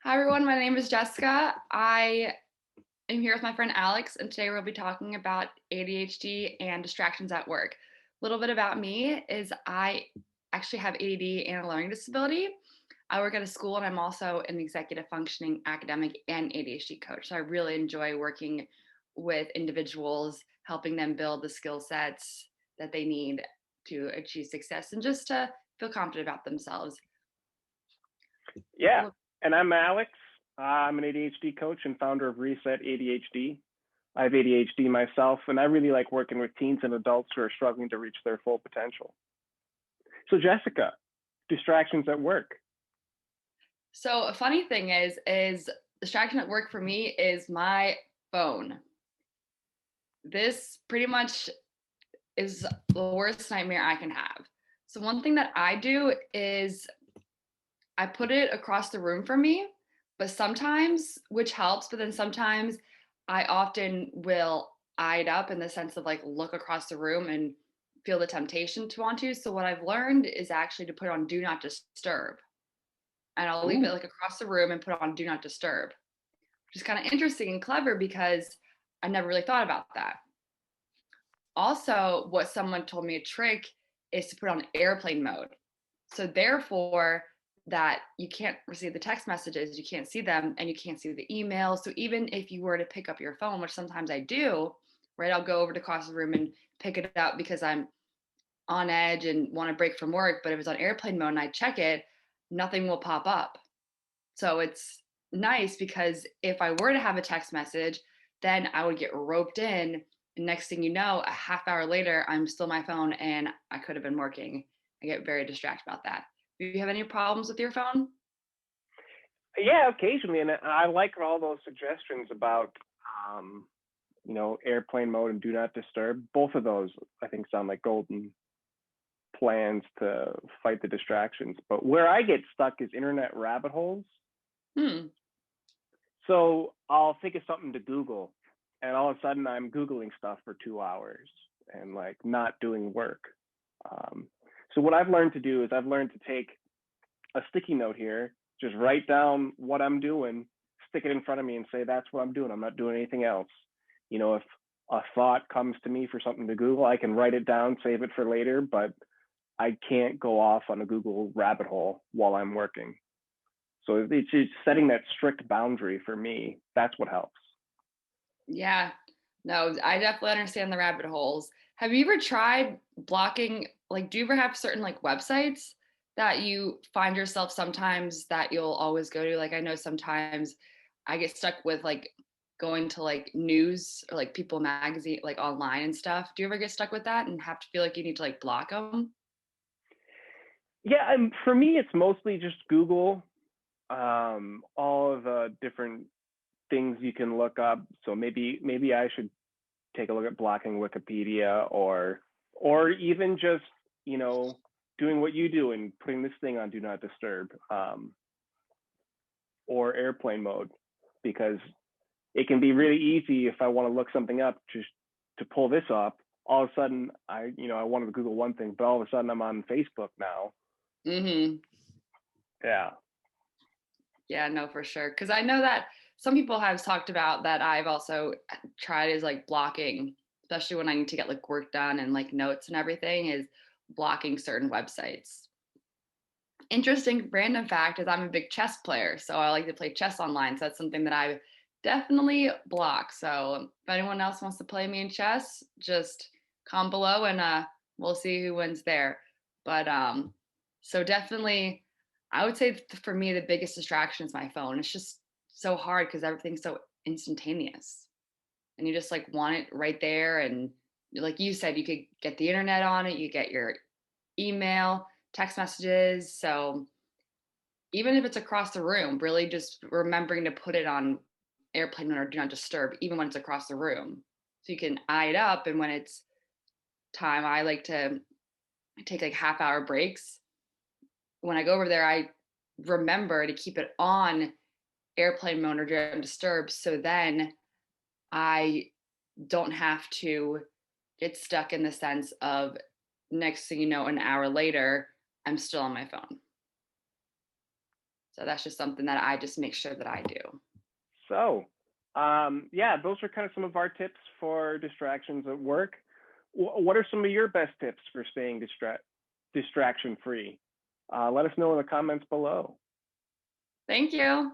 Hi everyone, my name is Jessica. I am here with my friend Alex, and today we'll be talking about ADHD and distractions at work. A little bit about me is I actually have ADD and a learning disability. I work at a school and I'm also an executive functioning academic and ADHD coach. So I really enjoy working with individuals, helping them build the skill sets that they need to achieve success and just to feel confident about themselves. Yeah, and I'm Alex. I'm an ADHD coach and founder of Reset ADHD. I have ADHD myself, and I really like working with teens and adults who are struggling to reach their full potential. So, Jessica, distractions at work. So a funny thing is distraction at work for me is my phone. This pretty much is the worst nightmare I can have. So one thing that I do is I put it across the room for me, but sometimes, which helps, but then sometimes I often will eye it up in the sense of like look across the room and feel the temptation to want to. So what I've learned is actually to put on do not disturb. And I'll leave it Ooh, like across the room and put on do not disturb, which is kind of interesting and clever because I never really thought about that. Also, what someone told me a trick is to put on airplane mode. So therefore, that you can't receive the text messages, you can't see them, and you can't see the emails. So even if you were to pick up your phone, which sometimes I do, right, I'll go over to across the room and pick it up because I'm on edge and want to break from work. But if it's on airplane mode and I check it, nothing will pop up. So it's nice because if I were to have a text message, then I would get roped in. And next thing you know, a half hour later, I'm still on my phone and I could have been working. I get very distracted about that. Do you have any problems with your phone? yeah, occasionally, and I like all those suggestions about, um, airplane mode and do not disturb. Both of those, I think, sound like golden plans to fight the distractions. But where I get stuck is internet rabbit holes. Hmm. So I'll think of something to Google, and all of a sudden I'm Googling stuff for 2 hours and like not doing work. Um, so what I've learned to do is I've learned to take a sticky note here, just write down what I'm doing, stick it in front of me, and say that's what I'm doing. I'm not doing anything else. If a thought comes to me for something to Google, I can write it down, save it for later, but I can't go off on a Google rabbit hole while I'm working. So it's just setting that strict boundary for me. That's what helps. Yeah. No, I definitely understand the rabbit holes. Have you ever tried blocking, like, do you ever have certain like websites that you find yourself sometimes that you'll always go to? Like, I know sometimes I get stuck with like going to like news or like People magazine, like online and stuff. Do you ever get stuck with that and have to feel like you need to like block them? Yeah, and for me, it's mostly just Google, all of the different things you can look up. So maybe I should take a look at blocking Wikipedia or even just you know doing what you do and putting this thing on do not disturb or airplane mode because it can be really easy if I want to look something up just to pull this up. All of a sudden, I wanted to Google one thing, but all of a sudden I'm on Facebook now. Mm-hmm. Yeah. Yeah, no, for sure. Because I know that some people have talked about that I've also tried is like blocking, especially when I need to get like work done and like notes and everything, is blocking certain websites. Interesting random fact is I'm a big chess player, so I like to play chess online. So that's something that I definitely block. So if anyone else wants to play me in chess, just comment below and we'll see who wins there. But so definitely I would say for me the biggest distraction is my phone. It's just so hard because everything's so instantaneous. And you just like want it right there and like you said, you could get the internet on it, you get your email, text messages. So even if it's across the room, really just remembering to put it on airplane mode or do not disturb, even when it's across the room. So you can eye it up. And when it's time, I like to take like half-hour breaks. When I go over there, I remember to keep it on airplane mode or do not disturb. So then I don't have to get stuck in the sense of next thing you know, an hour later, I'm still on my phone. So that's just something that I just make sure that I do. So, yeah, those are kind of some of our tips for distractions at work. What are some of your best tips for staying distraction free? Let us know in the comments below. Thank you.